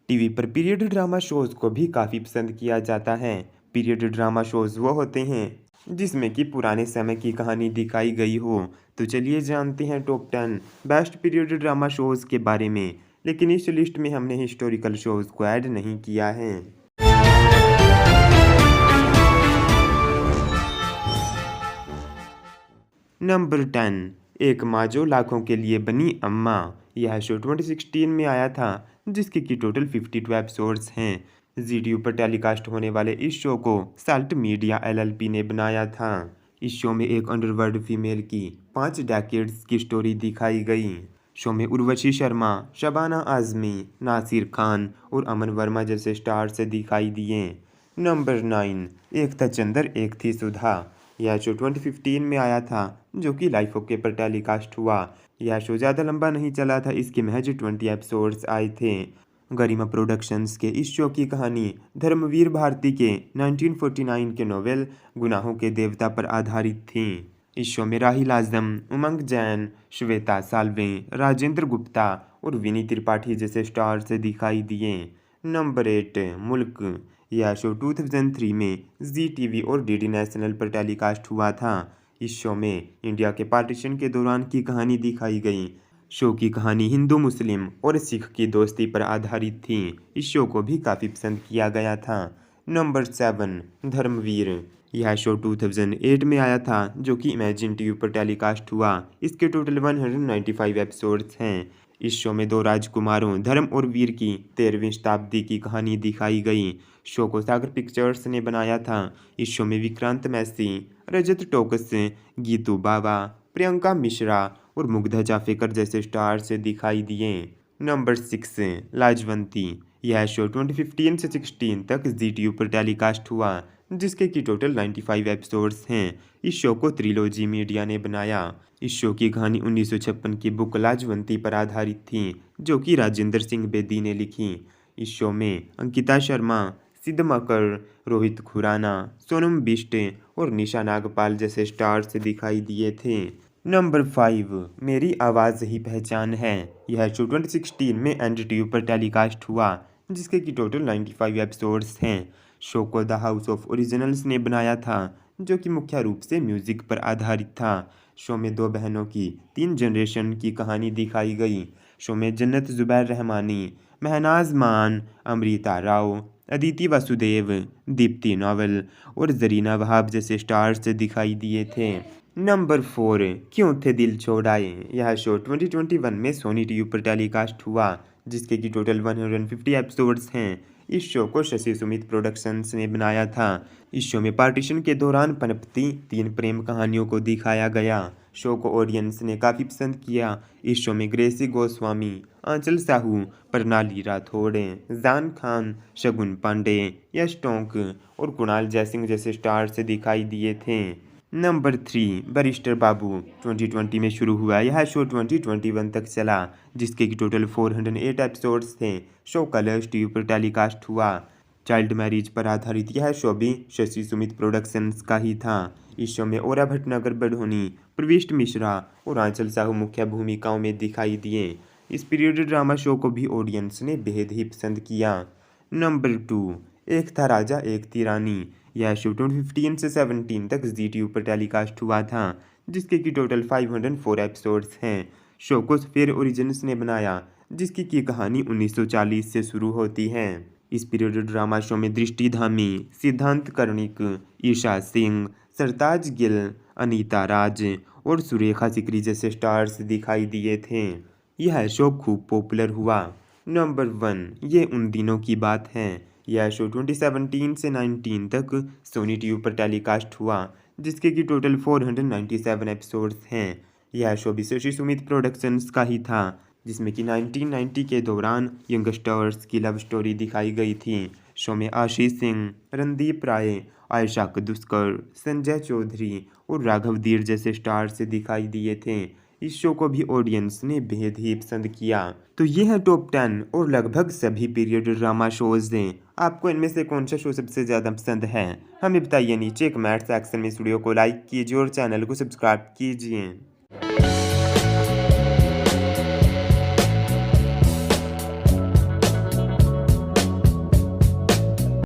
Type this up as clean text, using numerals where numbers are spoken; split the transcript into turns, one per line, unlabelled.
TV पर period drama shows को भी काफ़ी पसंद किया जाता है। पीरियड ड्रामा शोज वो होते हैं जिसमें कि पुराने समय की कहानी दिखाई गई हो। तो चलिए जानते हैं top 10 best period drama shows के बारे में। लेकिन इस लिस्ट में हमने हिस्टोरिकल शोज को ऐड नहीं किया है। नंबर 10, एक माँ जो लाखों के लिए बनी अम्मा। यह शो 2016 में आया था, जिसके की टोटल 52 एपिसोड्स हैं। जी टी पर टेलीकास्ट होने वाले इस शो को साल्ट मीडिया LLP ने बनाया था। इस शो में एक अंडरवर्ल्ड फीमेल की 5 डेकेड्स की स्टोरी दिखाई गई। शो में उर्वशी शर्मा, शबाना आजमी, नासिर खान और अमन वर्मा जैसे स्टार से दिखाई दिए। नंबर 9, एक था चंदर एक थी सुधा। यह शो 2015 में आया था, जो कि लाइफ ओके पर टेलीकास्ट हुआ। यह शो ज़्यादा लंबा नहीं चला था, इसके महज 20 एपिसोड्स आए थे। गरिमा प्रोडक्शंस के इस शो की कहानी धर्मवीर भारती के 1949 के नोवेल गुनाहों के देवता पर आधारित थी। इस शो में राहिल आजम, उमंग जैन, श्वेता साल्वे, राजेंद्र गुप्ता और विनी त्रिपाठी जैसे स्टार से दिखाई दिए। नंबर 8, मुल्क। यह शो 2003 में जी टीवी और डीडी नेशनल पर टेलीकास्ट हुआ था। इस शो में इंडिया के पार्टीशन के दौरान की कहानी दिखाई गई। शो की कहानी हिंदू मुस्लिम और सिख की दोस्ती पर आधारित थी। इस शो को भी काफ़ी पसंद किया गया था। नंबर 7, धर्मवीर। यह शो 2008 में आया था, जो कि इमेजिन टीवी पर टेलीकास्ट हुआ। इसके टोटल 195 एपिसोड्स हैं। इस शो में 2 राजकुमारों धर्म और वीर की 13वीं शताब्दी की कहानी दिखाई गई। शो को सागर पिक्चर्स ने बनाया था। इस शो में विक्रांत मैसी, रजत टोकस, गीतू बावा, प्रियंका मिश्रा और मुग्धा जाफेकर जैसे स्टार से दिखाई दिए। नंबर 6, लाजवंती। यह शो 2015 से 16 तक जी टी पर टेलीकास्ट हुआ, जिसके की टोटल 95 एपिसोड्स हैं। इस शो को त्रिलोजी मीडिया ने बनाया। इस शो की कहानी 1956 की बुक लाजवंती पर आधारित थी, जो कि राजेंद्र सिंह बेदी ने लिखी। इस शो में अंकिता शर्मा, सिद्ध मकर, रोहित खुराना, सोनम बिष्ट और निशा नागपाल जैसे स्टार्स दिखाई दिए थे। नंबर 5, मेरी आवाज़ ही पहचान है। यह शो 2016 में NDTV पर टेलीकास्ट हुआ, जिसके की टोटल 95 एपिसोड्स हैं। शो को द हाउस ऑफ ओरिजिनल्स ने बनाया था, जो कि मुख्य रूप से म्यूजिक पर आधारित था। शो में 2 बहनों की 3 जनरेशन की कहानी दिखाई गई। शो में जन्नत जुबैर रहमानी, महनाज मान, अमृता राव, अदिति वासुदेव, दीप्ति नोवेल और जरीना वहाब जैसे स्टार्स दिखाई दिए थे। नंबर 4, क्यों थे दिल छोड़ आए। यह शो 2021 में सोनी टीवी पर टेलीकास्ट हुआ, जिसके की टोटल 150 एपिसोड्स हैं। इस शो को शशि सुमित प्रोडक्शंस ने बनाया था। इस शो में पार्टीशन के दौरान पनपती 3 प्रेम कहानियों को दिखाया गया। शो को ऑडियंस ने काफ़ी पसंद किया। इस शो में ग्रेसी गोस्वामी, आंचल साहू, प्रणाली राठौड़, जान खान, शगुन पांडे, यश टोंक और कुणाल जयसिंह जैसे स्टार्स दिखाई दिए थे। नंबर 3, बैरिस्टर बाबू। 2020 में शुरू हुआ यह शो 2021 तक चला, जिसके की टोटल 408 एपिसोड्स थे। शो कलर्स टीवी पर टेलीकास्ट हुआ। चाइल्ड मैरिज पर आधारित यह शो भी शशि सुमित प्रोडक्शंस का ही था। इस शो में ओरा भटनागर बड़ोनी, प्रविष्ट मिश्रा और आंचल साहू मुख्य भूमिकाओं में दिखाई दिए। इस पीरियड ड्रामा शो को भी ऑडियंस ने बेहद ही पसंद किया। नंबर 2, एक था राजा एक थी रानी। यह शो 2015 से 17 तक जी टी पर टेलीकास्ट हुआ था, जिसके की टोटल 504 एपिसोड्स हैं। शो को स्फेयर ओरिजिन्स ने बनाया, जिसकी की कहानी 1940 से शुरू होती है। इस पीरियड ड्रामा शो में दृष्टि धामी, सिद्धांत कर्णिक, ईशा सिंह, सरताज गिल, अनीता राज और सुरेखा सिकरी जैसे स्टार्स दिखाई दिए थे। यह शो खूब पॉपुलर हुआ। नंबर 1, ये उन दिनों की बात है। यह शो 2017 से 19 तक सोनी टीवी पर टेलीकास्ट हुआ, जिसके की टोटल 497 एपिसोड्स हैं। यह शो भी शशि सुमित प्रोडक्शंस का ही था, जिसमें कि 1990 के दौरान यंगस्टर्स की लव स्टोरी दिखाई गई थी। शो में आशीष सिंह, रणदीप राय, आयशा कदुस्कर, संजय चौधरी और राघव धीर जैसे स्टार्स दिखाई दिए थे। इस शो को भी ऑडियंस ने बेहद ही पसंद किया। तो ये है टॉप 10 और लगभग सभी पीरियड ड्रामा शोज हैं। आपको इनमें से कौन सा शो सबसे ज़्यादा पसंद है, हमें बताइए नीचे कमेंट सेक्शन में। इस वीडियो को लाइक कीजिए और चैनल को सब्सक्राइब कीजिए।